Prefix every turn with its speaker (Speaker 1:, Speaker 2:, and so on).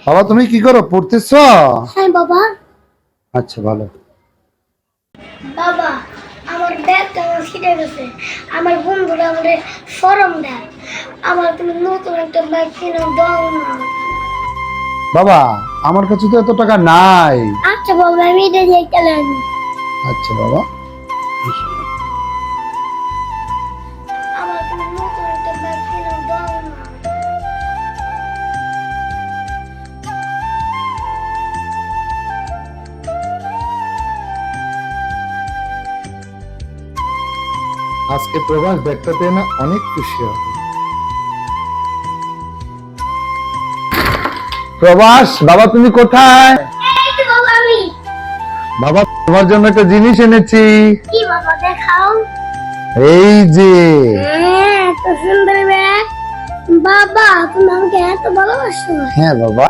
Speaker 1: বাবা তুমি কি করো, পড়তেছ?
Speaker 2: হ্যাঁ বাবা।
Speaker 1: আচ্ছা ভালো।
Speaker 2: বাবা আমার ব্যাগটা আমার ছিটে গেছে, আমার বন্ধুরা আমাদের শরম দেয়, আমার তুমি নতুন একটা ব্যাগ কিনে দাও না।
Speaker 1: বাবা আমার কাছে তো এত টাকা নাই।
Speaker 2: আচ্ছা বাবা আমি এটা দিয়ে চলে আসবো।
Speaker 1: আচ্ছা বাবা।
Speaker 2: আমার তুমি নতুন একটা ব্যাগ কিনে দাও না।
Speaker 1: আজকে প্রবাস ব্যাগটা পেয়ে না অনেক খুশি হবে। প্রবাস বাবা তুমি কোথায়?
Speaker 2: এই তো বাবা আমি।
Speaker 1: বাবা তোমার জন্য একটা জিনিস এনেছি।
Speaker 2: কি বাবা দেখাও।
Speaker 1: এই যে।
Speaker 2: এত সুন্দর ব্যাগ। বাবা তুমি আমাকে এত ভালোবাসো?
Speaker 1: হ্যাঁ বাবা।